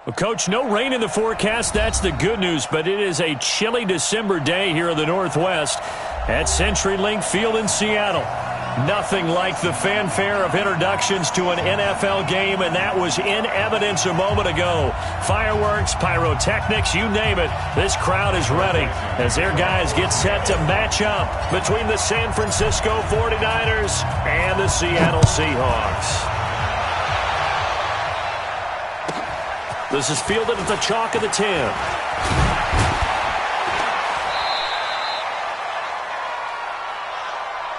Well, Coach, no rain in the forecast. That's the good news, but it is a chilly December day here in the Northwest at CenturyLink Field in Seattle. Nothing like the fanfare of introductions to an NFL game, and that was in evidence a moment ago. Fireworks, pyrotechnics, you name it. This crowd is ready as their guys get set to match up between the San Francisco 49ers and the Seattle Seahawks. This is fielded at the chalk of the 10.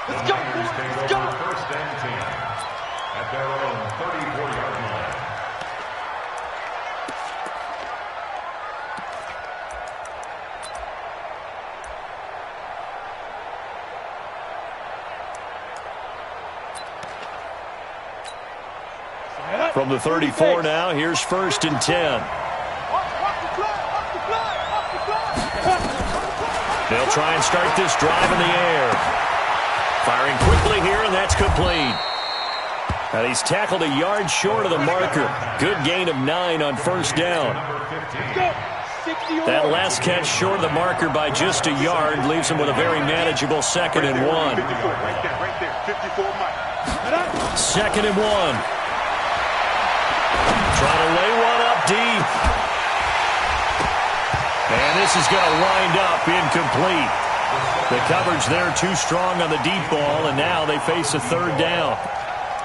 Let's go, let's go. First and 10 at their own 34-yard line. From the 34 now, here's first and 10. They'll try and start this drive in the air. Firing quickly here, and that's complete. And he's tackled a yard short of the marker. Good gain of 9 on first down. That last catch short of the marker by just a yard leaves him with a very manageable 2nd and 1. Second and 1. Trying to lay one up deep. And this is going to wind up incomplete. The coverage there too strong on the deep ball, and now they face a 3rd down.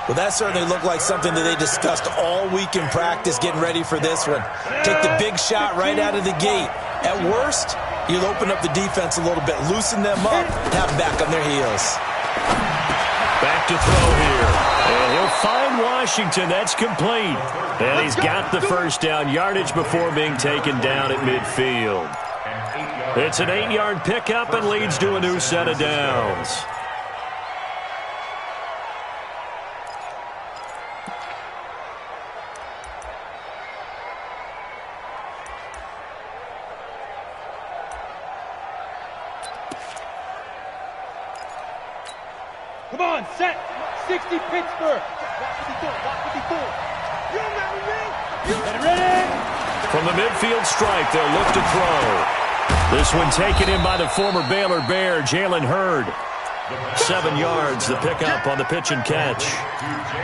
Well, that certainly looked like something that they discussed all week in practice getting ready for this one. Take the big shot right out of the gate. At worst, you'll open up the defense a little bit, loosen them up, have them back on their heels. Back to throw here. And he'll find Washington. That's complete. And he's got the first down yardage before being taken down at midfield. It's an 8-yard pickup and leads to a new set of downs. Come on, set. 60 Pittsburgh. Ready? From the midfield stripe, they'll look to throw. This one taken in by the former Baylor Bear, Jalen Hurd. 7 yards, the pickup on the pitch and catch.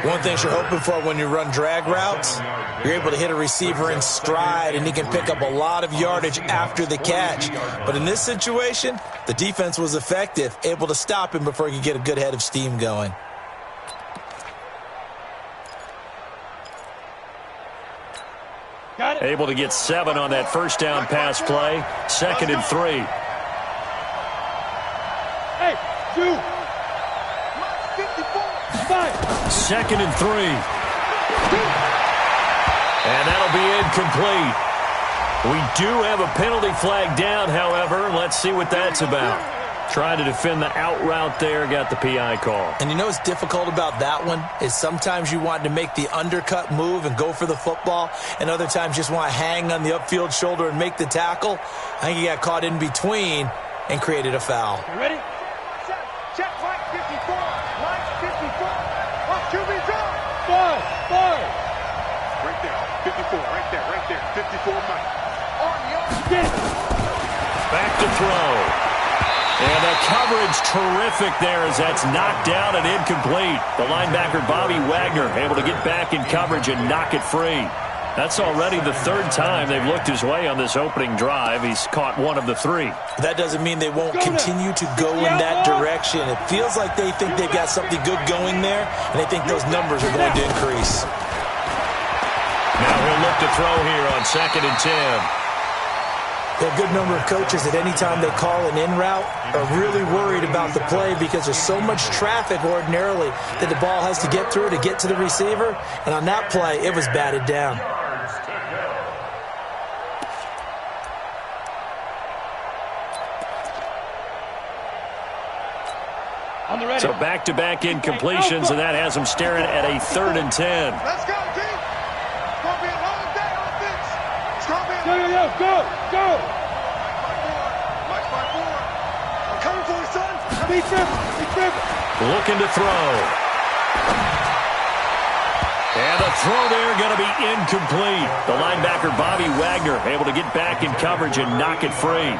One thing you're hoping for when you run drag routes, you're able to hit a receiver in stride, and he can pick up a lot of yardage after the catch. But in this situation, the defense was effective, able to stop him before he could get a good head of steam going. Got it. Able to get 7 on that first down pass play. 2nd and 3. Hey, 2. 5. 2nd and 3. And that'll be incomplete. We do have a penalty flag down, however. Let's see what that's about. Trying to defend the out route there, got the PI call. And you know what's difficult about that one is sometimes you want to make the undercut move and go for the football, and other times just want to hang on the upfield shoulder and make the tackle. I think he got caught in between and created a foul. You ready? Check, Mike 54. Mike 54. Watch QB draw. 5. Right there, 54, right there, 54, Mike. Get it. Back to throw. And the coverage terrific there as that's knocked down and incomplete. The linebacker, Bobby Wagner, able to get back in coverage and knock it free. That's already the 3rd time they've looked his way on this opening drive. He's caught 1 of the 3. That doesn't mean they won't continue to go in that direction. It feels like they think they've got something good going there, and they think those numbers are going to increase. Now he'll look to throw here on 2nd and 10. There are a good number of coaches that any time they call an in route are really worried about the play because there's so much traffic ordinarily that the ball has to get through to get to the receiver. And on that play, it was batted down. So back-to-back incompletions, and that has him staring at a 3rd and 10. Let's go, team. It's going to be a long day on this. It's going to be a Go. Mike 5-4. I'm coming for you, son. Be careful. Looking to throw. And the throw there going to be incomplete. The linebacker, Bobby Wagner, able to get back in coverage and knock it free.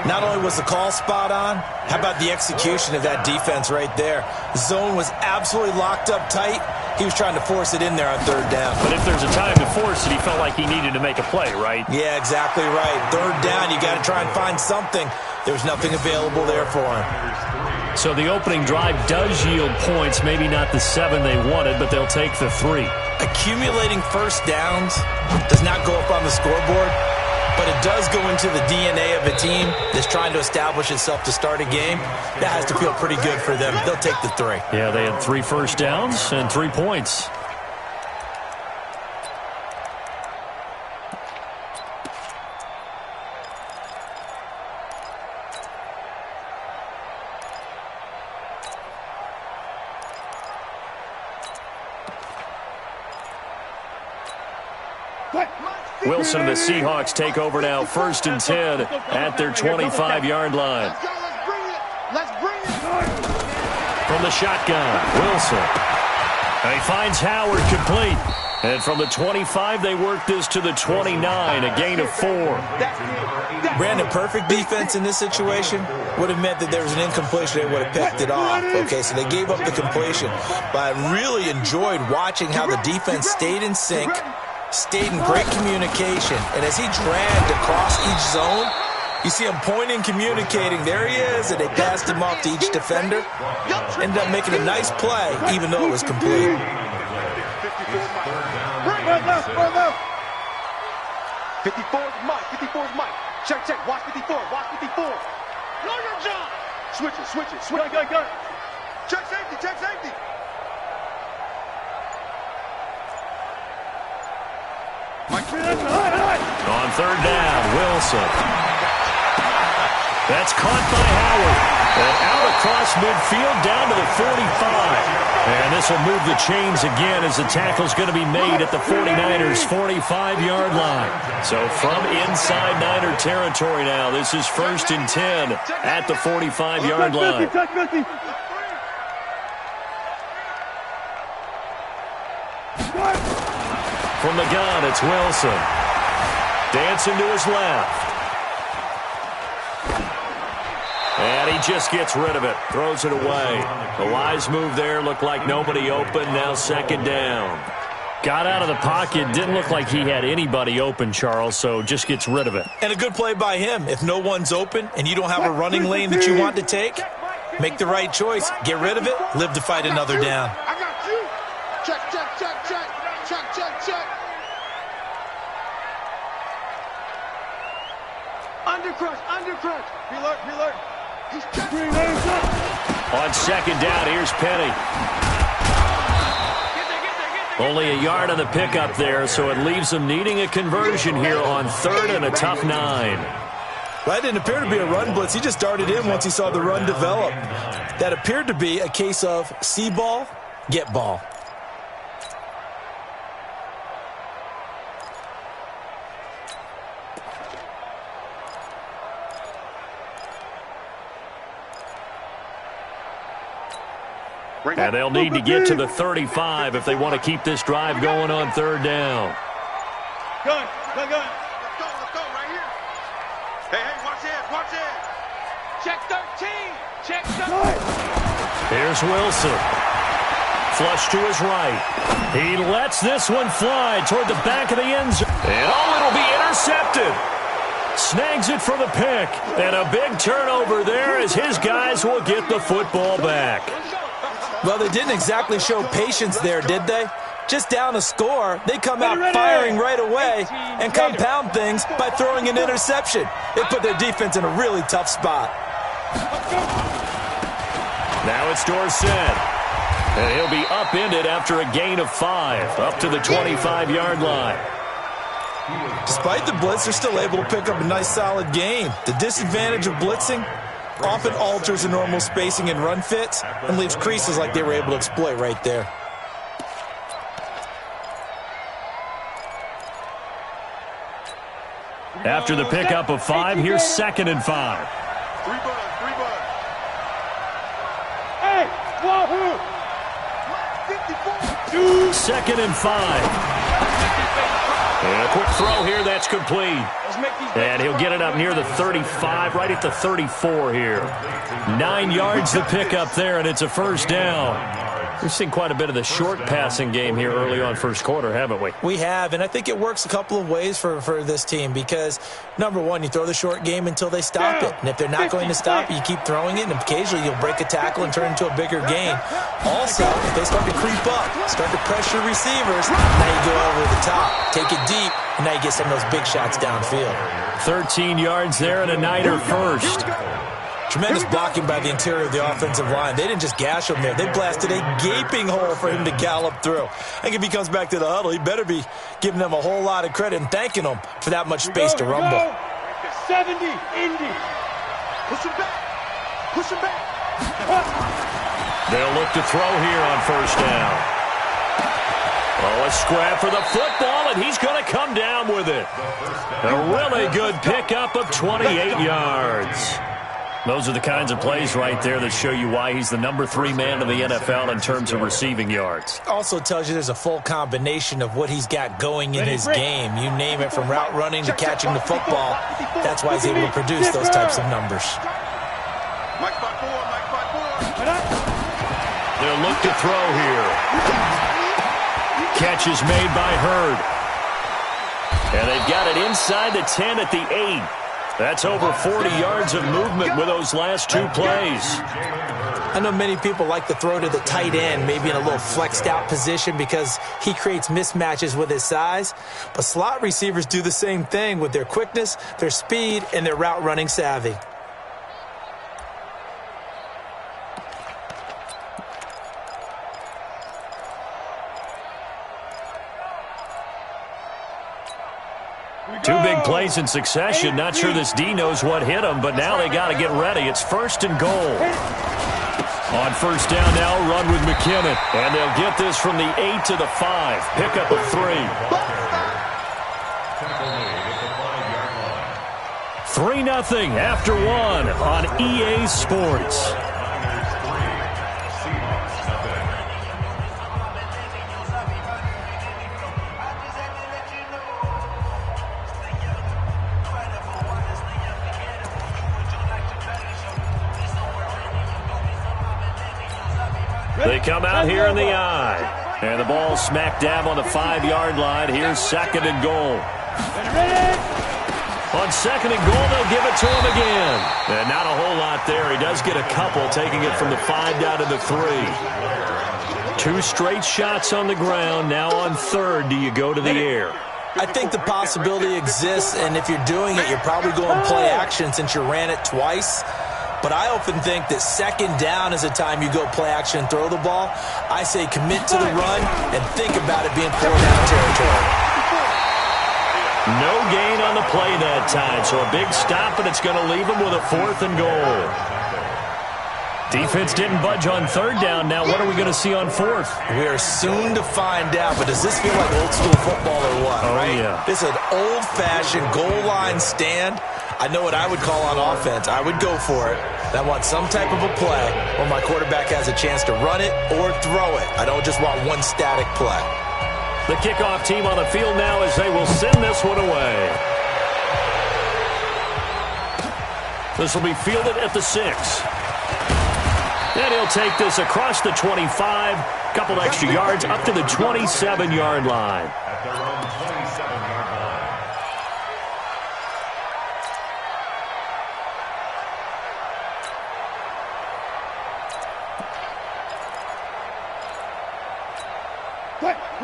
Not only was the call spot on, how about the execution of that defense right there? The zone was absolutely locked up tight. He was trying to force it in there on third down. But if there's a time to force it, he felt like he needed to make a play, right? Yeah, exactly right. Third down, you got to try and find something. There was nothing available there for him. So the opening drive does yield points, maybe not the 7 they wanted, but they'll take the 3. Accumulating first downs does not go up on the scoreboard, but it does go into the DNA of a team that's trying to establish itself to start a game. That has to feel pretty good for them. They'll take the 3. Yeah, they had 3 first downs and 3 points. Wilson and the Seahawks take over now, 1st and 10 at their 25-yard line. Let's bring it. From the shotgun, Wilson. And he finds Howard complete. And from the 25, they work this to the 29, a gain of 4. Brandon, perfect defense in this situation would have meant that there was an incompletion. They would have picked it off. Okay, so they gave up the completion. But I really enjoyed watching how the defense stayed in sync, stayed in great communication, and as he dragged across each zone, you see him pointing, communicating. There he is, and they passed him off to each defender. Ended up making a nice play, even though it was complete. 54's Mike. 54's Mike. Check, check. Watch 54. Watch 54. Know your job. Switch it, switch it, switch it. Go. Check safety, check safety. Mike. On 3rd down, Wilson. That's caught by Howard. And out across midfield down to the 45. And this will move the chains again as the tackle's going to be made at the 49ers' 45-yard line. So from inside Niner territory now, this is 1st and 10 at the 45-yard line. From the gun, it's Wilson. Dancing to his left. And he just gets rid of it. Throws it away. The wise move there. Looked like nobody open. Now 2nd down. Got out of the pocket. Didn't look like he had anybody open, Charles, so just gets rid of it. And a good play by him. If no one's open and you don't have a running lane that you want to take, make the right choice. Get rid of it. Live to fight another down. I got you. Check, check, check, check. Check, check, check. Undercrush, undercrush. Reload. He's checking. On 2nd down, here's Penny. Only a yard on the pickup there, so it leaves them needing a conversion here on 3rd and a tough 9. That didn't appear to be a run blitz. He just darted in once he saw the run develop. That appeared to be a case of see ball, get ball. And they'll need to get to the 35 if they want to keep this drive going on 3rd down. Gun. Let's go right here. Hey, watch it. Check 13. Here's Wilson. Flush to his right. He lets this one fly toward the back of the end zone. And it'll be intercepted. Snags it for the pick. And a big turnover there as his guys will get the football back. Well, they didn't exactly show patience there, did they? Just down a score, they come out firing right away and compound things by throwing an interception. It put their defense in a really tough spot. Now it's Dorsett. And he'll be upended after a gain of 5, up to the 25-yard line. Despite the blitz, they're still able to pick up a nice, solid gain. The disadvantage of blitzing often alters the normal spacing and run fits and leaves creases like they were able to exploit right there. After the pickup of 5, here's 2nd and 5. 3 bucks. Hey, Wahoo! 54. 2nd and 5. And a quick throw here, that's complete. And he'll get it up near the 35, right at the 34 here. 9 yards to pick up there, and it's a first down. We've seen quite a bit of the short passing game here early on first quarter, haven't we? We have, and I think it works a couple of ways for this team because, number one, you throw the short game until they stop it. And if they're not going to stop it, you keep throwing it, and occasionally you'll break a tackle and turn into a bigger gain. Also, if they start to creep up, start to pressure receivers, now you go over the top, take it deep, and now you get some of those big shots downfield. 13 yards there and a Niner first. Tremendous blocking by the interior of the offensive line. They didn't just gash him there. They blasted a gaping hole for him to gallop through. I think if he comes back to the huddle, he better be giving them a whole lot of credit and thanking them for that much space to rumble. 70, Indy. Push him back. Push him back. They'll look to throw here on first down. Oh, a scrap for the football, and he's going to come down with it. A really good pickup of 28 yards. Those are the kinds of plays right there that show you why he's the number 3 man in the NFL in terms of receiving yards. Also tells you there's a full combination of what he's got going in his game. You name it, from route running to catching the football. That's why he's able to produce those types of numbers. They'll look to throw here. Catch is made by Hurd. And they've got it inside the 10 at the 8. That's over 40 yards of movement with those last 2 plays. I know many people like to throw to the tight end, maybe in a little flexed out position because he creates mismatches with his size. But slot receivers do the same thing with their quickness, their speed, and their route running savvy. Two big plays in succession. Not sure this D knows what hit him, but now they got to get ready. It's 1st and goal. On first down now, run with McKinnon. And they'll get this from the 8 to the 5. Pickup of 3. 3-0 after 1 on EA Sports. They come out here in the eye. And the ball smack dab on the 5-yard line. Here's 2nd and goal. On 2nd and goal, they'll give it to him again. And not a whole lot there. He does get a couple, taking it from the 5 down to the 3. 2 straight shots on the ground. Now on 3rd, do you go to the air? I think the possibility exists, and if you're doing it, you're probably going play action since you ran it twice. But I often think that 2nd down is a time you go play action and throw the ball. I say commit to the run and think about it being 4-down territory. No gain on the play that time, so a big stop, and it's going to leave them with a 4th and goal. Defense didn't budge on 3rd down. Now what are we going to see on 4th? We are soon to find out, but does this feel like old school football or what? Oh, right? Yeah. This is an old-fashioned goal line stand. I know what I would call on offense. I would go for it. I want some type of a play where my quarterback has a chance to run it or throw it. I don't just want one static play. The kickoff team on the field now as they will send this one away. This will be fielded at the 6. And he'll take this across the 25. Couple extra yards up to the 27-yard line. At their own 27-yard line.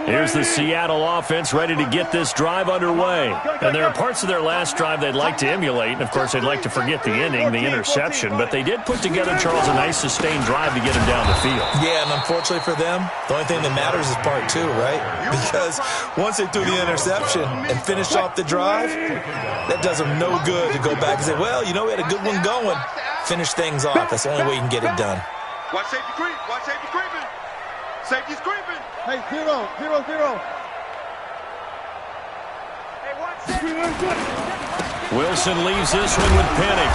Here's the Seattle offense ready to get this drive underway. And there are parts of their last drive they'd like to emulate. And, of course, they'd like to forget the ending, the interception. But they did put together, Charles, a nice sustained drive to get him down the field. Yeah, and unfortunately for them, the only thing that matters is part 2, right? Because once they threw the interception and finished off the drive, that does them no good to go back and say, well, you know, we had a good one going. Finish things off. That's the only way you can get it done. Watch safety creep. Watch safety creeping. Safety's creeping. Hey, 0, 0, 0. Wilson leaves this one with Penny.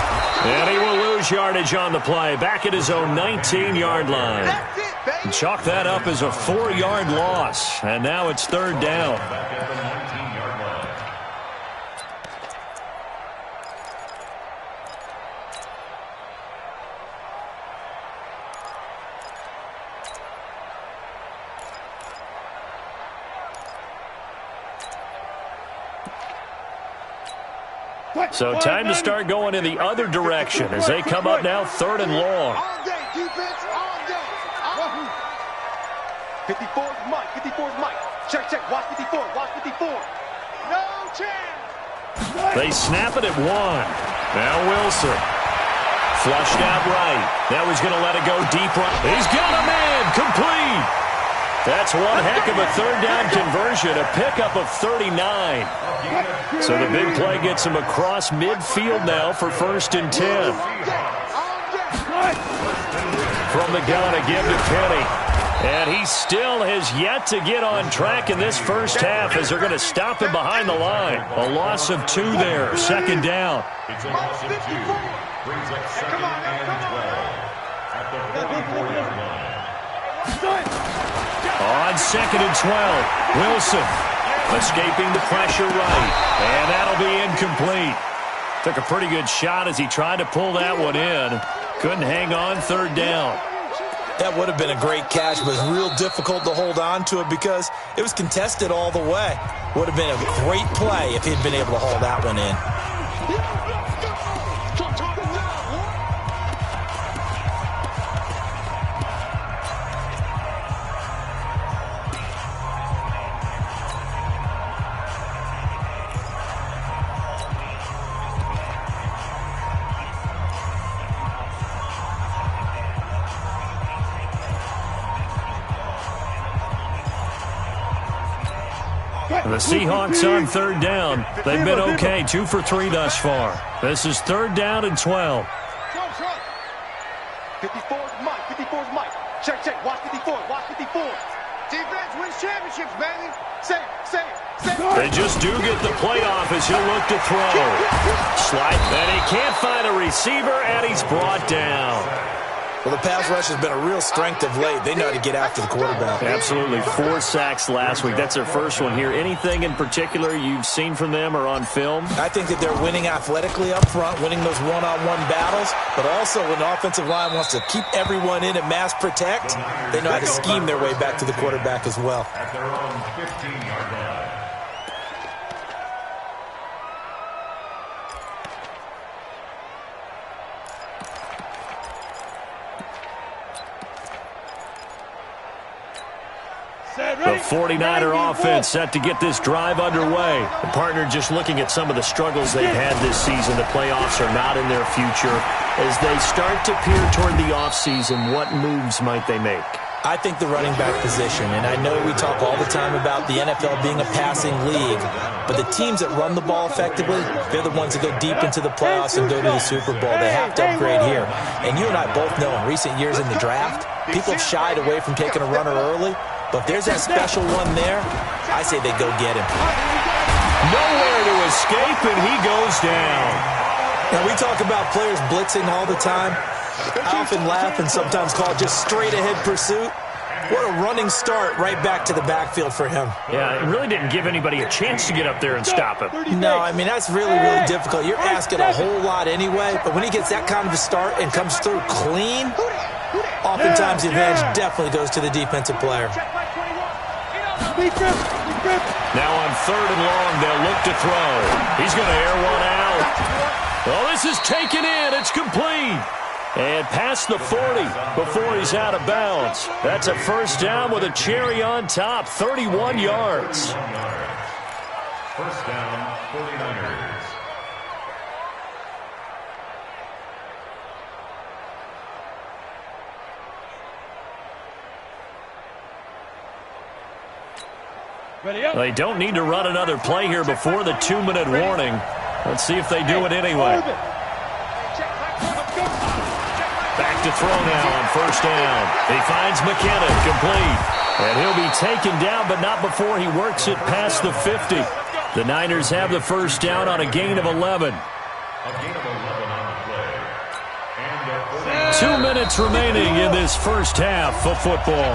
And he will lose yardage on the play. Back at his own 19-yard line. That's it. And chalk that up as a 4-yard loss. And now it's third down. Back at the 19-yard line. So time to start going in the other direction as they come up now third and long. All day, defense, all day. 54's Mike, 54's Mike. Check, check, watch 54, watch 54. No chance. They snap it at 1. Now Wilson. Flushed out right. Now he's going to let it go deep right. He's got a man. Complete. That's one heck of a third down conversion, a pickup of 39. So the big play gets him across midfield now for 1st and 10. From the gun, a give to Penny. And he still has yet to get on track in this first half as they're going to stop him behind the line. A loss of 2 there, 2nd down. It's a loss of 2. Brings up 2nd and 12 at the 44-yard line. On 2nd and 12, Wilson escaping the pressure right. And that'll be incomplete. Took a pretty good shot as he tried to pull that one in. Couldn't hang on 3rd down. That would have been a great catch, but it's real difficult to hold on to it because it was contested all the way. Would have been a great play if he'd been able to hold that one in. The Seahawks on 3rd down. They've been okay, 2 for 3 thus far. This is 3rd down and 12. 54's Mike, 54's Mike. Check, check, watch 54, watch 54. Defense wins championships, baby. Say it. They just do get the playoff as he'll look to throw. Slide, and he can't find a receiver, and he's brought down. Well, the pass rush has been a real strength of late. They know how to get after the quarterback. Absolutely. 4 sacks last week. That's their first one here. Anything in particular you've seen from them or on film? I think that they're winning athletically up front, winning those one-on-one battles, but also when the offensive line wants to keep everyone in and mass protect, they know how to scheme their way back to the quarterback as well. At their own 15-yard line. The 49er offense set to get this drive underway. The partner just looking at some of the struggles they've had this season. The playoffs are not in their future. As they start to peer toward the offseason, what moves might they make? I think the running back position, and I know we talk all the time about the NFL being a passing league, but the teams that run the ball effectively, they're the ones that go deep into the playoffs and go to the Super Bowl. They have to upgrade here. And you and I both know in recent years in the draft, people have shied away from taking a runner early. But if there's that special one there, I say they go get him. Nowhere to escape, and he goes down. Now, we talk about players blitzing all the time. I often laugh and sometimes call it just straight-ahead pursuit. What a running start right back to the backfield for him. Yeah, it really didn't give anybody a chance to get up there and stop him. No, I mean, that's really, really difficult. You're asking a whole lot anyway, but when he gets that kind of a start and comes through clean, oftentimes the advantage definitely goes to the defensive player. Now on 3rd and long, they'll look to throw. He's going to air one out. Well, this is taken in. It's complete. And past the 40 before he's out of bounds. That's a 1st down with a cherry on top, 31 yards. 1st down, 49ers. They don't need to run another play here before the 2-minute warning. Let's see if they do it anyway. Back to throw now on 1st down. He finds McKinnon, complete. And he'll be taken down, but not before he works it past the 50. The Niners have the 1st down on a gain of 11. A gain of 11 on the play. And a 2 minutes remaining in this first half of football.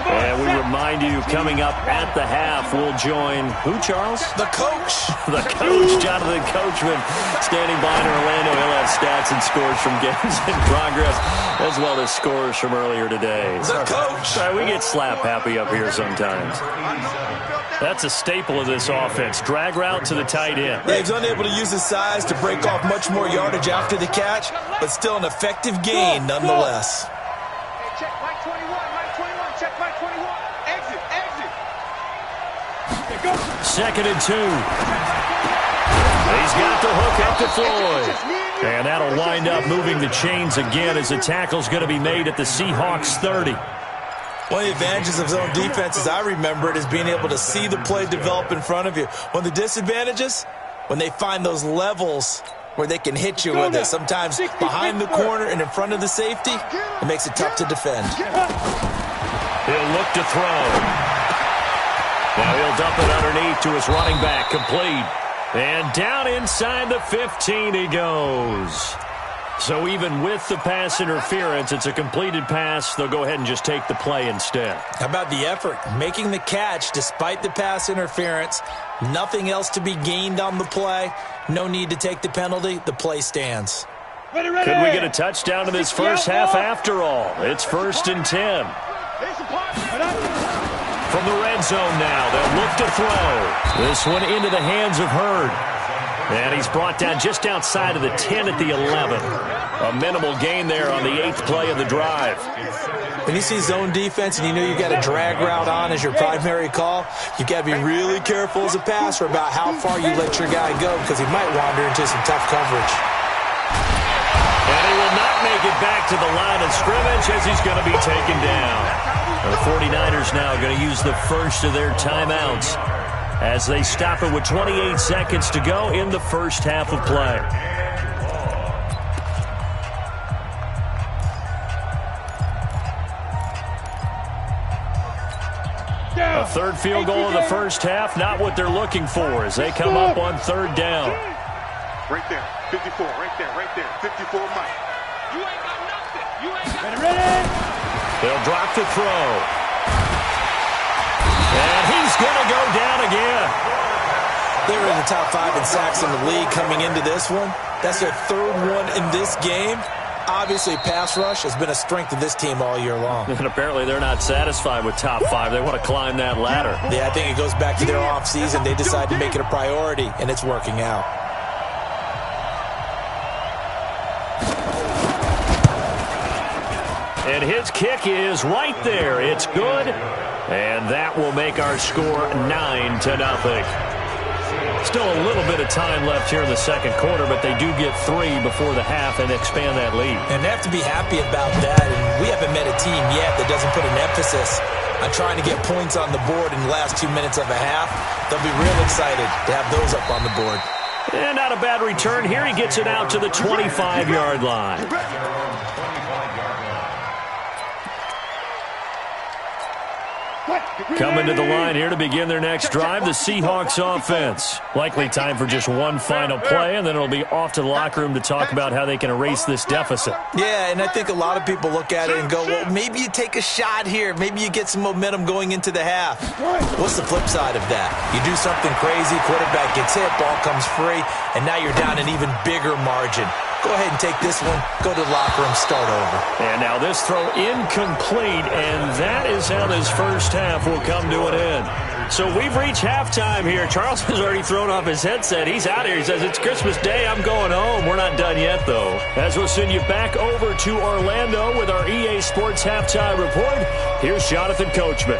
And we remind you, coming up at the half, we'll join who, Charles? The coach. The coach, Jonathan Coachman, standing by in Orlando. He'll have stats and scores from games in progress, as well as scores from earlier today. The coach. Sorry, we get slap happy up here sometimes. That's a staple of this offense. Drag route to the tight end. Yeah, he's unable to use his size to break off much more yardage after the catch, but still an effective gain nonetheless. Check Mike 21, Mike 21, check Mike 21. Exit, exit. 2nd and 2. He's got the hook up to Floyd. And that'll wind up moving the chains again as the tackle's going to be made at the Seahawks 30. One of the advantages of zone defense, as I remember it, is being able to see the play develop in front of you. One of the disadvantages, when they find those levels where they can hit you with it, sometimes behind the corner and in front of the safety, it makes it tough to defend. He'll look to throw. Now he'll dump it underneath to his running back, complete. And down inside the 15 he goes. So even with the pass interference, it's a completed pass. They'll go ahead and just take the play instead. How about the effort? Making the catch despite the pass interference. Nothing else to be gained on the play. No need to take the penalty. The play stands. Could we get a touchdown in this first half after all? It's 1st and 10. From the red zone now, they'll look to throw. This one into the hands of Hurd. And he's brought down just outside of the 10 at the 11. A minimal gain there on the 8th play of the drive. When you see zone defense and you know you got a drag route on as your primary call, you got to be really careful as a passer about how far you let your guy go because he might wander into some tough coverage. And he will not make it back to the line of scrimmage as he's going to be taken down. The 49ers now going to use the first of their timeouts as they stop it with 28 seconds to go in the first half of play. A third field goal in the first half, not what they're looking for as they come up on 3rd down. Right there, 54, right there, 54 Mike. You ain't got nothing. You ain't got ready. They'll drop the throw. And he's going to go down again. They were in the top 5 in sacks in the league coming into this one. That's their 3rd one in this game. Obviously, pass rush has been a strength of this team all year long. And apparently they're not satisfied with top 5. They want to climb that ladder. Yeah, I think it goes back to their offseason. They decided to make it a priority, and it's working out. And his kick is right there. It's good. And that will make our score 9-0. Still a little bit of time left here in the second quarter, but they do get 3 before the half and expand that lead. And they have to be happy about that. And we haven't met a team yet that doesn't put an emphasis on trying to get points on the board in the last 2 minutes of a half. They'll be real excited to have those up on the board. And not a bad return here. He gets it out to the 25-yard line. Coming to the line here to begin their next drive, the Seahawks offense. Likely time for just one final play, and then it'll be off to the locker room to talk about how they can erase this deficit. Yeah, and I think a lot of people look at it and go, well, maybe you take a shot here. Maybe you get some momentum going into the half. What's the flip side of that? You do something crazy, quarterback gets hit, ball comes free, and now you're down an even bigger margin. Go ahead and take this one, go to the locker room, start over. And now this throw incomplete, and that is how this first half will come to an end. So we've reached halftime here. Charles has already thrown off his headset. He's out here. He says, it's Christmas Day. I'm going home. We're not done yet, though. As we'll send you back over to Orlando with our EA Sports Halftime Report, here's Jonathan Coachman.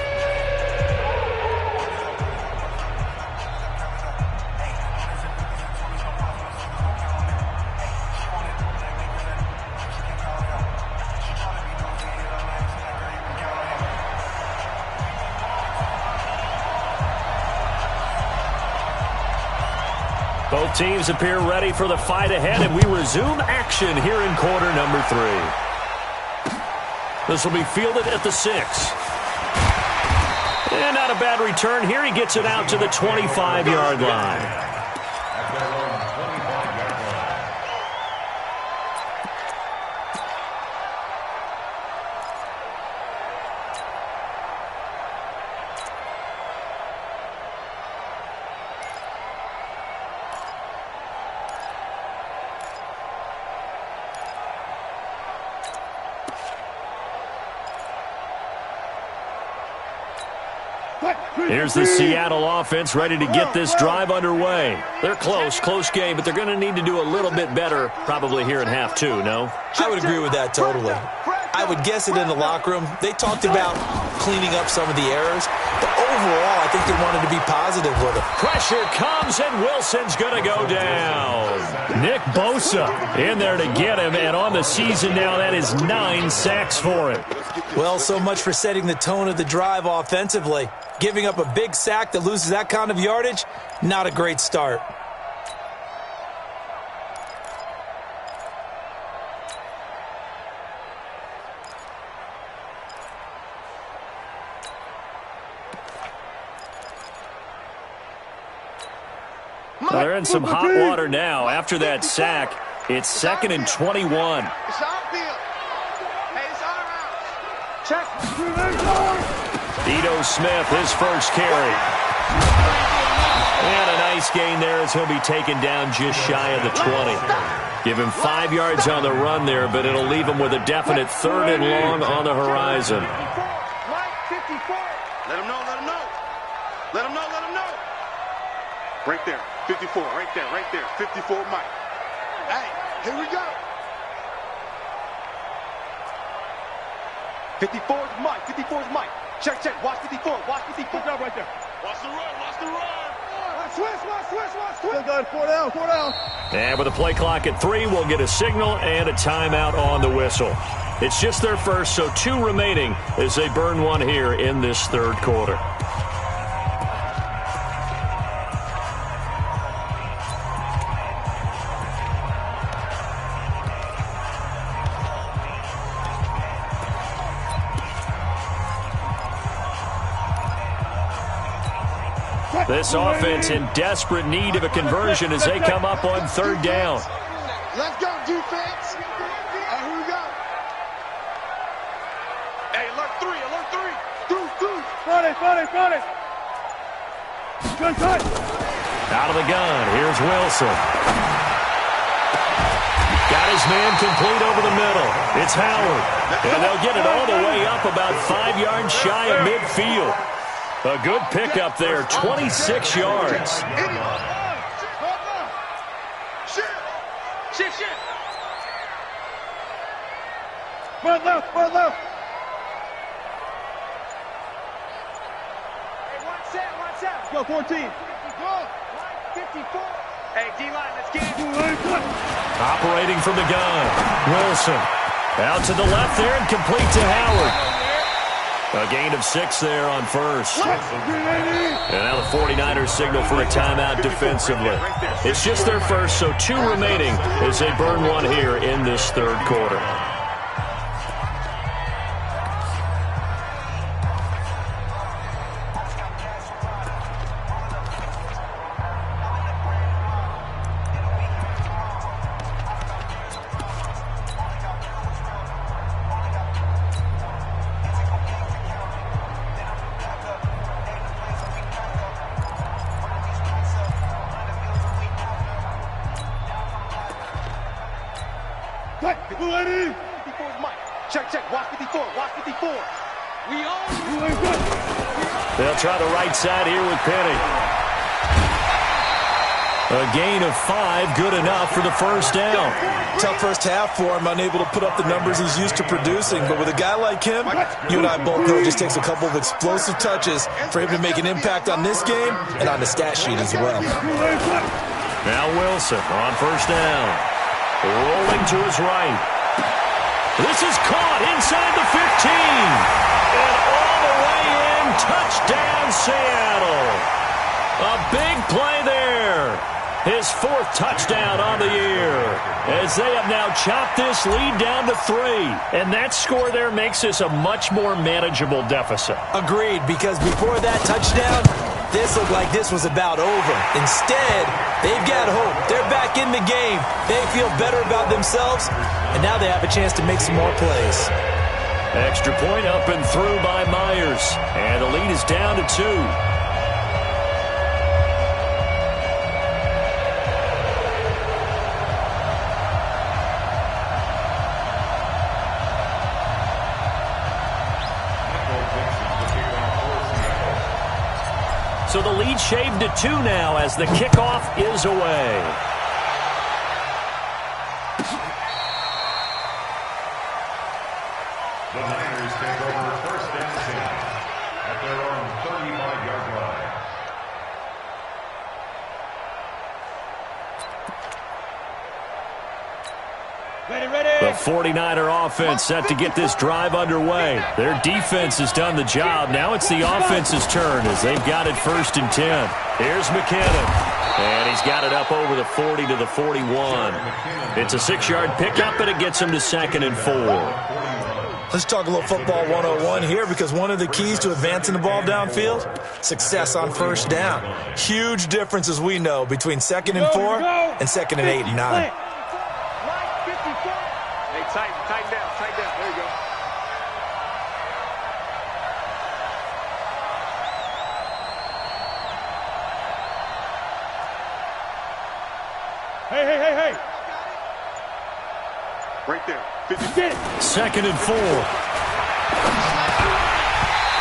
Both teams appear ready for the fight ahead, and we resume action here in quarter number 3. This will be fielded at the 6. And not a bad return here. He gets it out to the 25-yard line. Here's the Seattle offense ready to get this drive underway. They're close game, but they're going to need to do a little bit better probably here in half two, no? I would agree with that totally. I would guess it in the locker room. They talked about cleaning up some of the errors, but overall, I think they wanted to be positive with it. Pressure comes, and Wilson's going to go down. Nick Bosa in there to get him, and on the season now, that is 9 sacks for him. Well, so much for setting the tone of the drive offensively. Giving up a big sack that loses that kind of yardage, not a great start. Well, they're in some hot water now. After that sack, it's 2nd and 21. It's our field. Hey, it's our house. Check. Ito Smith, his first carry. And a nice gain there as he'll be taken down just shy of the 20. Give him 5 yards on the run there, but it'll leave him with a definite 3rd and long on the horizon. Let him know, let him know. Let him know, let him know. Right there, 54, right there, 54 Mike. Hey, here we go. 54's Mike, 54's Mike. Check, watch 54, watch 54. Good job right there. Watch the run, watch the run. Switch. Good, 4 down. And with a play clock at 3, we'll get a signal and a timeout on the whistle. It's just their first, so 2 remaining as they burn one here in this 3rd quarter. This offense in desperate need of a conversion as they come up on 3rd down. Let's go, defense. Here we go. Hey, alert 3. Through. Got it. Good touch. Out of the gun, here's Wilson. Got his man complete over the middle. It's Howard. And they'll get it all the way up about 5 yards shy of midfield. A good pickup there, 26 yards. Shit. Front left. Hey, one set. Go, 14. 54. Hey, D-line, let's get it. Operating from the gun, Wilson. Out to the left there and complete to Howard. A gain of 6 there on first. And now the 49ers signal for a timeout defensively. It's just their first, so 2 remaining as they burn one here in this 3rd quarter. Check. Watch 54. They'll try the right side here with Penny. A gain of 5, good enough for the first down. Tough first half for him, unable to put up the numbers he's used to producing. But with a guy like him, you and I both know it just takes a couple of explosive touches for him to make an impact on this game and on the stat sheet as well. Now Wilson on first down. Rolling to his right. This is caught inside the 15. And all the way in, touchdown Seattle. A big play there. His 4th touchdown on the year. As they have now chopped this lead down to 3. And that score there makes this a much more manageable deficit. Agreed, because before that touchdown, this looked like this was about over. Instead, they've got hope. They're back in the game. They feel better about themselves, and now they have a chance to make some more plays. Extra point up and through by Myers. And the lead is down to 2. So the lead shaved to 2 now as the kickoff is away. The Niners take over first and 10 at their own 35-yard line. The 49er offense set to get this drive underway. Their defense has done the job. Now it's the offense's turn as they've got it first and 10. Here's McKinnon. And he's got it up over the 40 to the 41. It's a 6-yard pickup, and it gets him to 2nd and 4. Let's talk a little football 101 here, because one of the keys to advancing the ball downfield, success on first down. Huge difference, as we know, between 2nd and 4 and 2nd and 8 and 9. Tighten down. There you go. Hey. Right there. 50. 2nd and 4.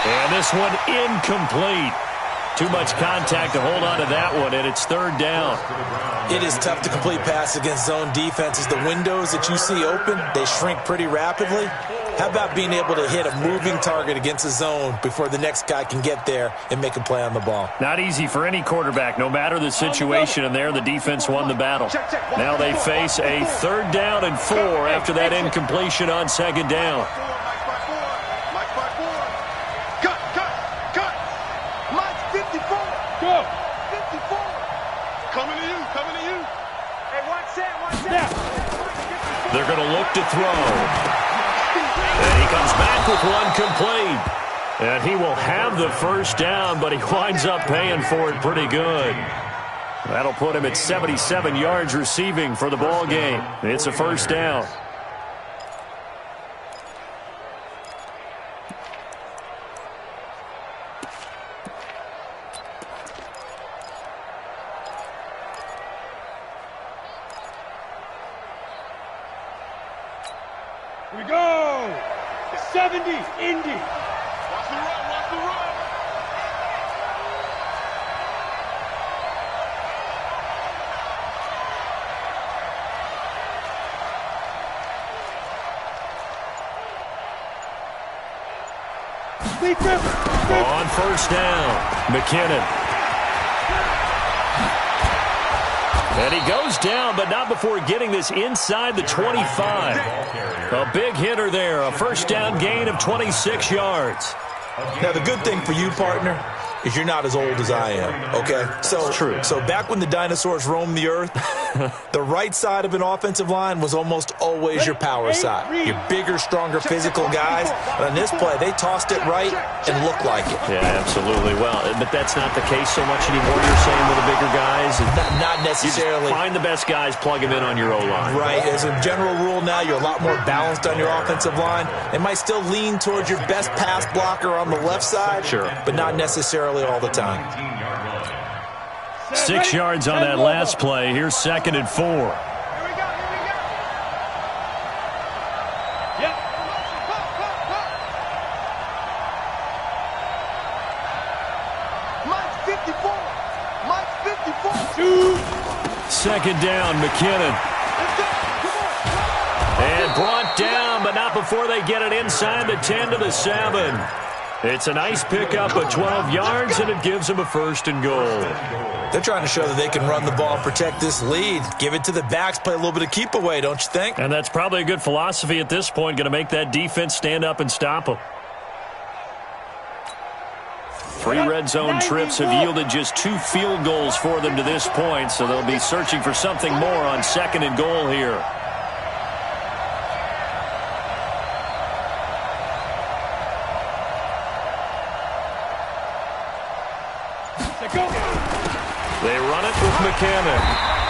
And this one incomplete. Too much contact to hold on to that one, and it's 3rd down. It is tough to complete pass against zone defenses. The windows that you see open, they shrink pretty rapidly. How about being able to hit a moving target against a zone before the next guy can get there and make a play on the ball? Not easy for any quarterback, no matter the situation, and there the defense won the battle. Now they face a 3rd down and 4 after that incompletion on 2nd down. They're going to look to throw. And he comes back with one complete. And he will have the first down, but he winds up paying for it pretty good. That'll put him at 77 yards receiving for the ball game. It's a first down. Here we go. 70, Indy. Watch the run. On first down, McKinnon. And he goes down, but not before getting this inside the 25. A big hitter there, a first down gain of 26 yards. Now, the good thing for you, partner, is you're not as old as I am, okay? So, true. So back when the dinosaurs roamed the earth, the right side of an offensive line was almost always your power side. Your bigger, stronger, physical guys. But on this play, they tossed it right and looked like it. Yeah, absolutely. Well, but that's not the case so much anymore, you're saying, with the bigger guys? Not necessarily. You just find the best guys, plug them in on your O-line. Right. As a general rule now, you're a lot more balanced on your offensive line. They might still lean towards your best pass blocker on the left side, sure, but not necessarily all the time. 6 yards on that last play. Here's 2nd and 4. Here we go. Yep. Mike's 54. 2nd down, McKinnon. And brought down, but not before they get it inside the 10 to the 7. It's a nice pickup of 12 yards, and it gives them a 1st and goal. They're trying to show that they can run the ball and protect this lead. Give it to the backs, play a little bit of keep away, don't you think? And that's probably a good philosophy at this point, going to make that defense stand up and stop them. 3 red zone trips have yielded just 2 field goals for them to this point, so they'll be searching for something more on 2nd and goal here. They run it with McKinnon,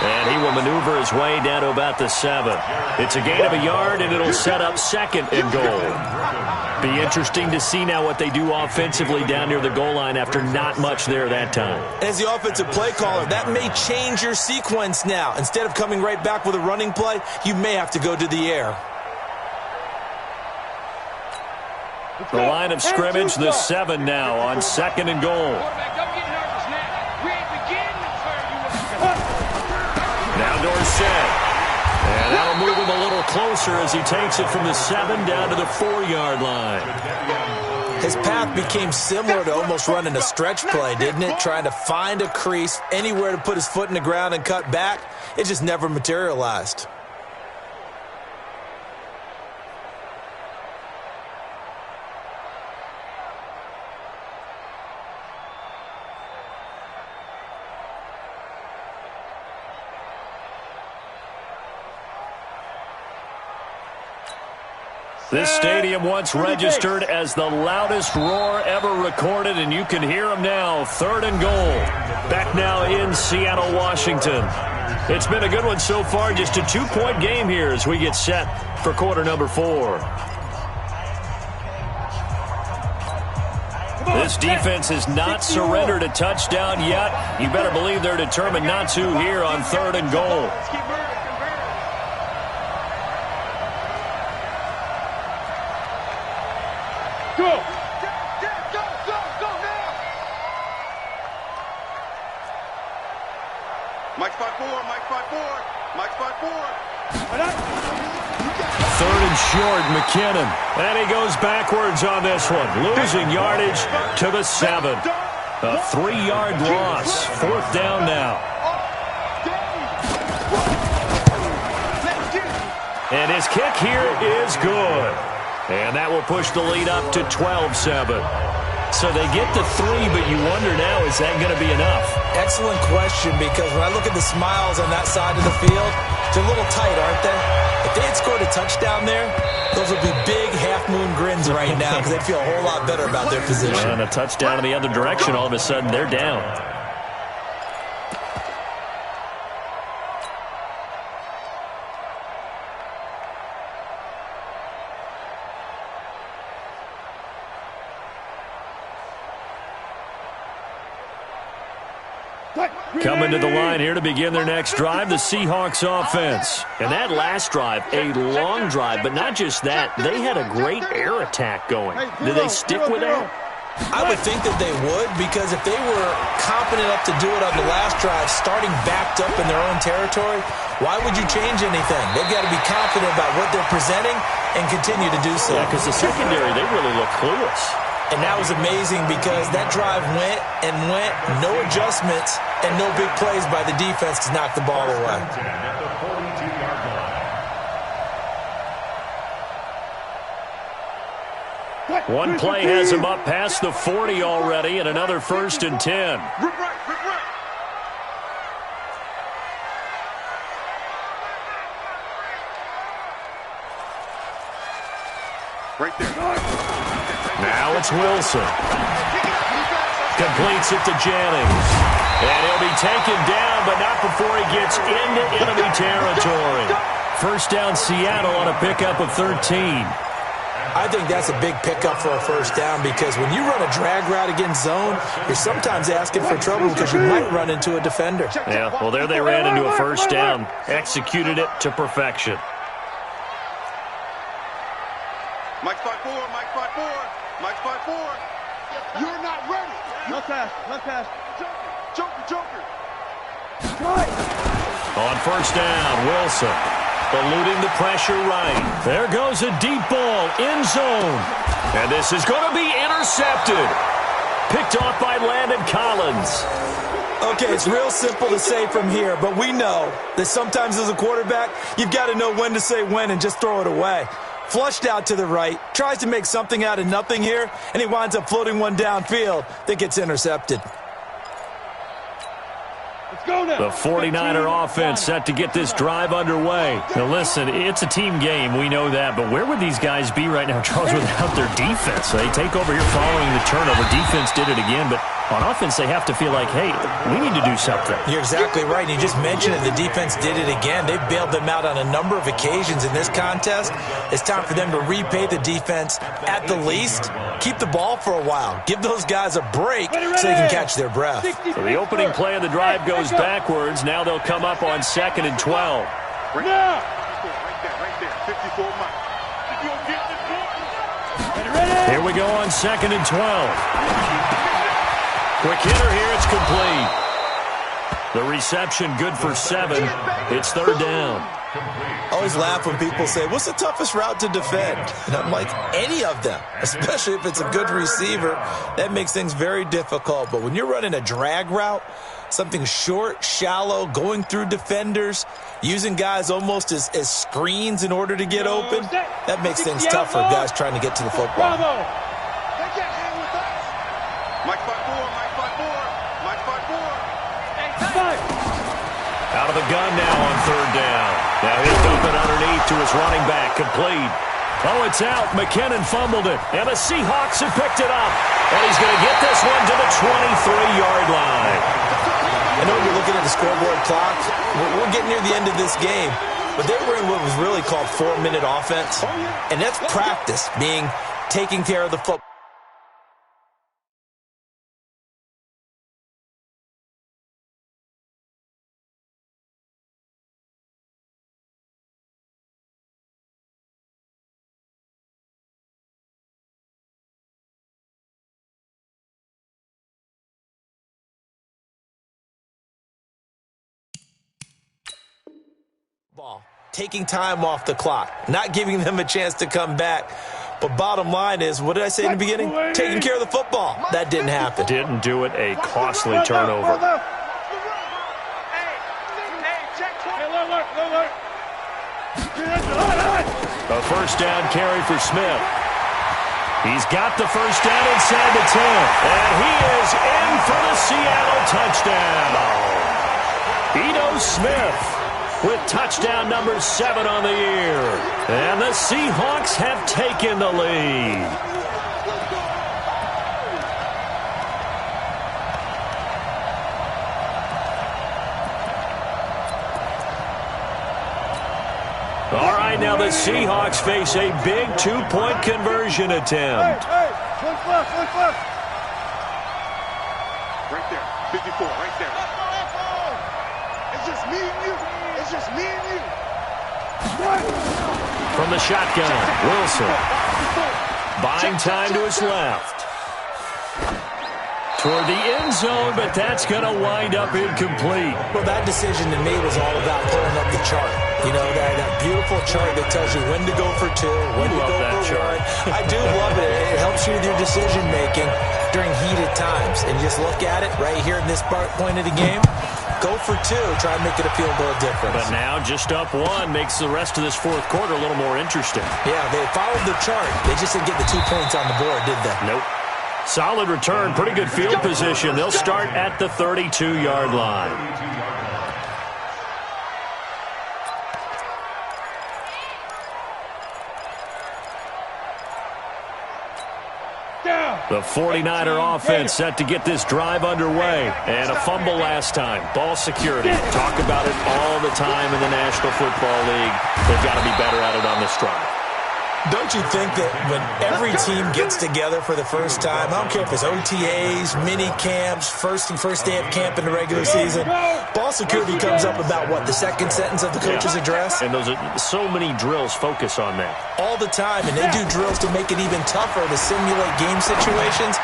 and he will maneuver his way down to about the 7. It's a gain of a yard, and it'll set up 2nd and goal. Be interesting to see now what they do offensively down near the goal line after not much there that time. As the offensive play caller, that may change your sequence now. Instead of coming right back with a running play, you may have to go to the air. The line of scrimmage, the 7 now on 2nd and goal. Don't get nervous now. closer as he takes it from the 7 down to the 4-yard line. His path became similar to almost running a stretch play, didn't it? Trying to find a crease, anywhere to put his foot in the ground and cut back. It just never materialized. This stadium once registered as the loudest roar ever recorded, and you can hear them now. 3rd and goal. Back now in Seattle, Washington. It's been a good one so far. Just a 2-point game here as we get set for quarter number 4. This defense has not surrendered a touchdown yet. You better believe they're determined not to here on 3rd and goal. Go! Go now! Mike spot 4, Mike spot 4, Mike spot 4. 3rd and short, McKinnon. And he goes backwards on this one. Losing yardage to the 7. A 3-yard loss. 4th down now. And his kick here is good. And that will push the lead up to 12-7. So they get the 3, but you wonder now, is that going to be enough? Excellent question, because when I look at the smiles on that side of the field, they're a little tight, aren't they? If they had scored a touchdown there, those would be big half-moon grins right now because they'd feel a whole lot better about their position. And a touchdown in the other direction, all of a sudden they're down. Coming to the line here to begin their next drive, the Seahawks offense. And that last drive, a long drive, but not just that. They had a great air attack going. Did they stick with that? I would think that they would, because if they were confident enough to do it on the last drive, starting backed up in their own territory, why would you change anything? They've got to be confident about what they're presenting and continue to do so. Yeah, because the secondary, they really look clueless. And that was amazing because that drive went and went, no adjustments, and no big plays by the defense to knock the ball away. One play has him up past the 40 already, and another 1st and 10. Right there. Now it's Wilson. Completes it to Jennings. And he'll be taken down, but not before he gets into enemy territory. 1st down Seattle on a pickup of 13. I think that's a big pickup for a 1st down, because when you run a drag route against zone, you're sometimes asking for trouble because you might run into a defender. Yeah, well, there they ran into a 1st down. Executed it to perfection. Mike spot 4, Mike spot 4, Mike spot 4. You're not ready. Left pass. Joker. On 1st down, Wilson. Eluding the pressure right. There goes a deep ball, end zone. And this is going to be intercepted. Picked off by Landon Collins. Okay, it's real simple to say from here, but we know that sometimes as a quarterback, you've got to know when to say when and just throw it away. Flushed out to the right, tries to make something out of nothing here, and he winds up floating one downfield that gets intercepted. The 49er offense set to get this drive underway. Now listen, it's a team game, we know that, but where would these guys be right now, Charles, without their defense? They take over here following the turnover. Defense did it again, but on offense they have to feel like, hey, we need to do something. You're exactly right. You just mentioned it. The defense did it again. They bailed them out on a number of occasions in this contest. It's time for them to repay the defense at the least. Keep the ball for a while. Give those guys a break so they can catch their breath. So the opening play of the drive goes backwards. Now they'll come up on 2nd and 12. Right there. 54 Mike. Here we go on 2nd and 12. Quick hitter here, it's complete. The reception good for 7. It's 3rd down. I always laugh when people say, what's the toughest route to defend? And I'm like, any of them, especially if it's a good receiver. That makes things very difficult. But when you're running a drag route, something short, shallow, going through defenders, using guys almost as screens in order to get open, that makes things tough for guys trying to get to the football. They can't hang with us. Mike 5-4, Mike 5-4, Mike 5-4. Out of the gun now on third down. Now he'll dump it underneath to his running back, complete. Oh, it's out. McKinnon fumbled it, and the Seahawks have picked it up. And he's going to get this one to the 23-yard line. I know you're looking at the scoreboard clock. We're getting near the end of this game, but they were in what was really called 4-minute offense, and that's practice, being taking care of the football. Taking time off the clock, not giving them a chance to come back. But bottom line is, what did I say in the beginning? Taking care of the football. That didn't happen. Didn't do it. A costly turnover. A first down carry for Smith. He's got the first down inside the 10. And he is in for the Seattle touchdown. Ito Smith with touchdown number 7 on the year. And the Seahawks have taken the lead. All right, now the Seahawks face a big 2-point conversion attempt. Hey, look left, look left. Right there, 54, right there. It's just me and you. It's just me and you. From the shotgun, Wilson. Buying time to his left. Toward the end zone, but that's going to wind up incomplete. Well, that decision to me was all about pulling up the chart. You know, that beautiful chart that tells you when to go for 2, when to go for 1. I do love it. It helps you with your decision-making during heated times. And just look at it right here in this point of the game. Go for 2. Try and make it a field goal difference. But now just up 1 makes the rest of this fourth quarter a little more interesting. Yeah, they followed the chart. They just didn't get the 2 points on the board, did they? Nope. Solid return, pretty good field position. They'll start at the 32-yard line. The 49er offense set to get this drive underway. And a fumble last time. Ball security. Talk about it all the time in the National Football League. They've got to be better at it on this drive. Don't you think that when every team gets together for the first time, I don't care if it's OTAs, mini camps, first day of camp in the regular season, ball security comes up about, what, the second sentence of the coach's address? And those are so many drills focus on that. All the time, and they do drills to make it even tougher to simulate game situations.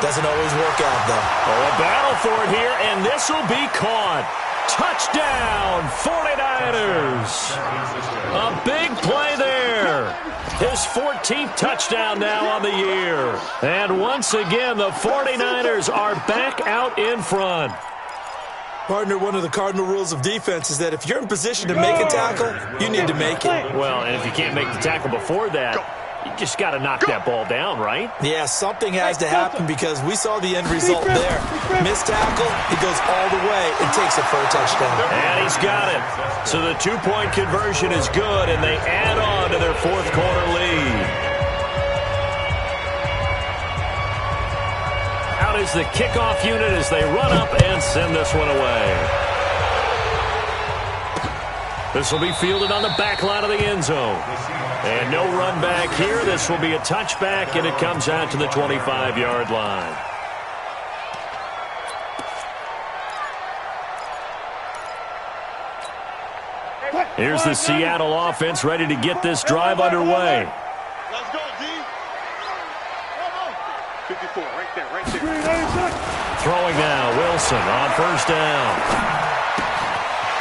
Doesn't always work out, though. Oh, a battle for it here, and this will be caught. Touchdown, 49ers. A big play there. His 14th touchdown now on the year. And once again, the 49ers are back out in front. Partner, one of the cardinal rules of defense is that if you're in position to make a tackle, you need to make it. Well, and if you can't make the tackle before that, you just got to knock that ball down, right? Yeah, something has to happen because we saw the end result there. Missed tackle, he goes all the way and takes it for a touchdown. And he's got it. So the 2-point conversion is good, and they add on to their fourth quarter lead. Out is the kickoff unit as they run up and send this one away. This will be fielded on the back line of the end zone. And no run back here. This will be a touchback, and it comes out to the 25-yard line. Here's the Seattle offense ready to get this drive underway. Let's go, D. 54, right there, right there. Throwing now, Wilson on first down.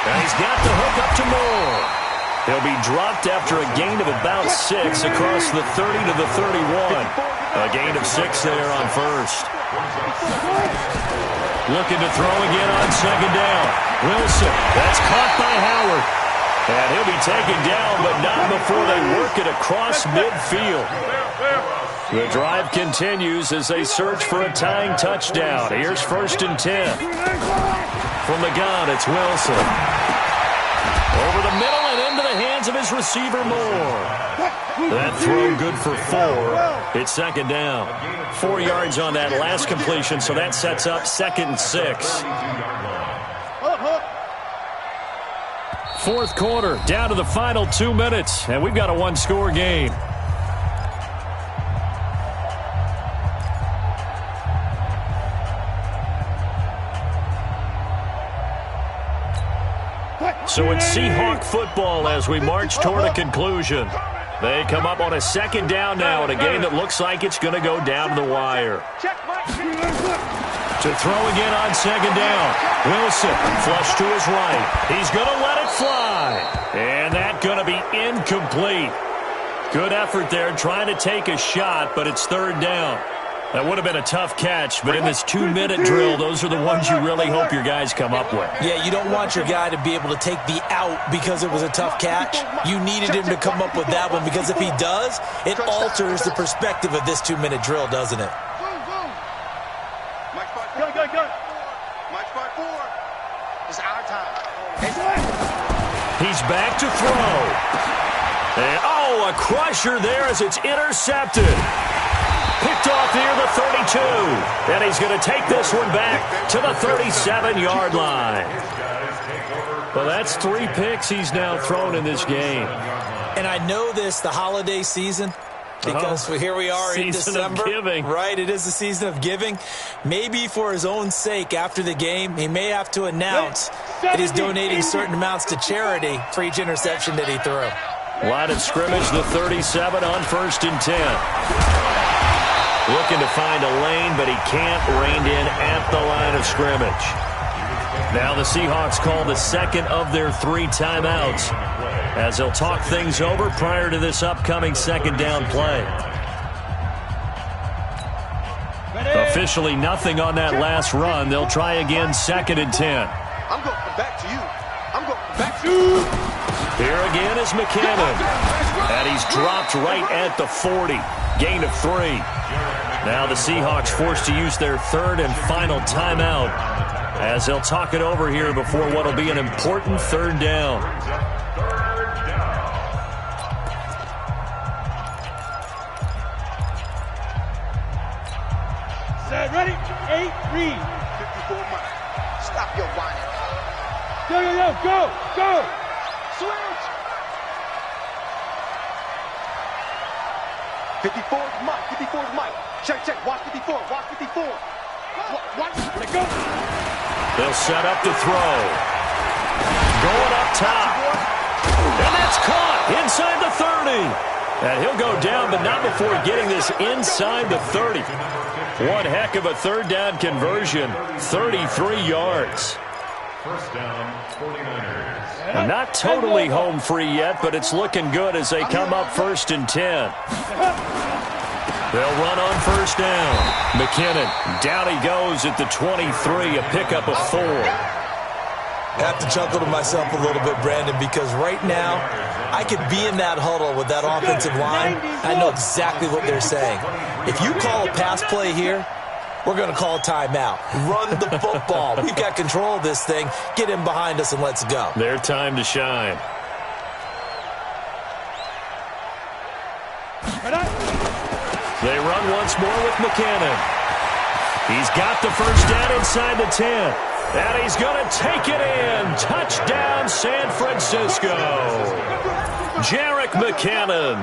And he's got the hook up to Moore. He'll be dropped after a gain of about 6 across the 30 to the 31. A gain of 6 there on first. Looking to throw again on second down. Wilson, that's caught by Howard. And he'll be taken down, but not before they work it across midfield. The drive continues as they search for a tying touchdown. Here's 1st and 10. From the gun, it's Wilson. Over the middle and into the hands of his receiver, Moore. That throw good for 4. It's second down. 4 yards on that last completion, so that sets up 2nd and 6. 4th quarter, down to the final 2 minutes, and we've got a one-score game. So it's Seahawk football as we march toward a conclusion. They come up on a second down now in a game that looks like it's going to go down to the wire. To throw again on second down. Wilson, flush to his right. He's going to let it fly. And that's going to be incomplete. Good effort there trying to take a shot, but it's 3rd down. That would have been a tough catch, but in this 2-minute drill, those are the ones you really hope your guys come up with. Yeah, you don't want your guy to be able to take the out because it was a tough catch. You needed him to come up with that one because if he does, it alters the perspective of this 2-minute drill, doesn't it? Go. Mike 5-4. It's our time. He's back to throw. And, a crusher there as it's intercepted. Picked off near the 32. And he's going to take this one back to the 37-yard line. Well, that's 3 picks he's now thrown in this game. And I know this, the holiday season, because here we are in December. Season of giving. Right, it is the season of giving. Maybe for his own sake after the game, he may have to announce that he's donating certain amounts to charity for each interception that he threw. Line of scrimmage, the 37 on 1st and 10. Looking to find a lane, but he can't. Reined in at the line of scrimmage. Now the Seahawks call the second of their 3 timeouts as they'll talk things over prior to this upcoming second down play. Officially nothing on that last run. They'll try again 2nd and 10. I'm going back to you. I'm going back to you. Here again is McKinnon. And he's dropped right at the 40. Gain of 3. Now the Seahawks forced to use their 3rd and final timeout as they'll talk it over here before what will be an important 3rd down. Set, ready? 8, read. 54 Mike. Stop your whining. Go. Switch. 54's Mike. 54's Mike. Check. Watch 54. Watch 54. Watch. Let go. They'll set up to throw. Going up top. And that's caught inside the 30. And he'll go down, but not before getting this inside the 30. One heck of a 3rd down conversion. 33 yards. First down, 49ers. And not totally home free yet, but it's looking good as they come up 1st and 10. They'll run on 1st down. McKinnon, down he goes at the 23, a pickup of 4. I have to chuckle to myself a little bit, Brandon, because right now I could be in that huddle with that offensive line. I know exactly what they're saying. If you call a pass play here, we're going to call a timeout. Run the football. We've got control of this thing. Get him behind us and let's go. Their time to shine. They run once more with McKinnon. He's got the 1st down inside the 10. And he's going to take it in. Touchdown, San Francisco. Jerick McKinnon,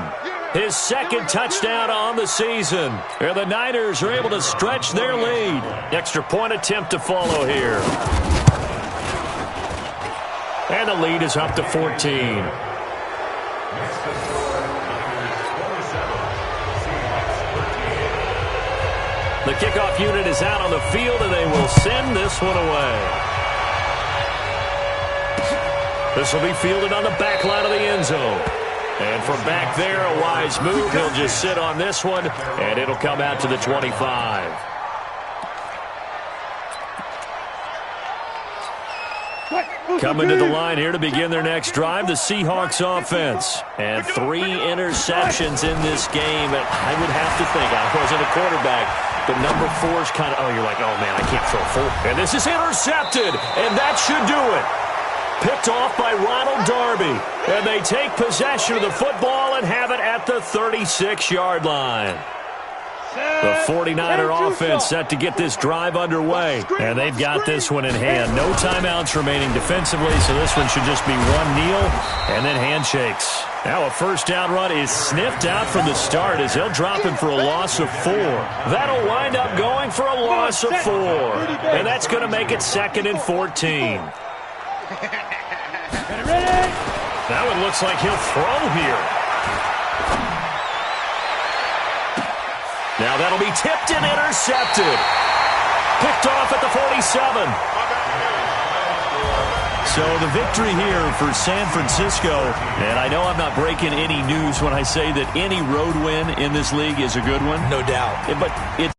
his 2nd touchdown on the season. And the Niners are able to stretch their lead. Extra point attempt to follow here. And the lead is up to 14. The kickoff unit is out on the field, and they will send this one away. This will be fielded on the back line of the end zone. And from back there, a wise move. He'll just sit on this one, and it'll come out to the 25. Coming to the line here to begin their next drive, the Seahawks offense. And 3 interceptions in this game. And I would have to think, I wasn't a quarterback, but number 4 is kind of, oh, you're like, oh, man, I can't throw 4. And this is intercepted, and that should do it. Picked off by Ronald Darby. And they take possession of the football and have it at the 36-yard line. The 49er offense set to get this drive underway. And they've got this one in hand. No timeouts remaining defensively, so this one should just be one kneel and then handshakes. Now a first down run is sniffed out from the start as they'll drop him for a loss of 4. That'll wind up going for a loss of 4. And that's going to make it 2nd and 14. That one looks like he'll throw here. Now that'll be tipped and intercepted. Picked off at the 47. So the victory here for San Francisco. And I know I'm not breaking any news when I say that any road win in this league is a good one. No doubt. But it's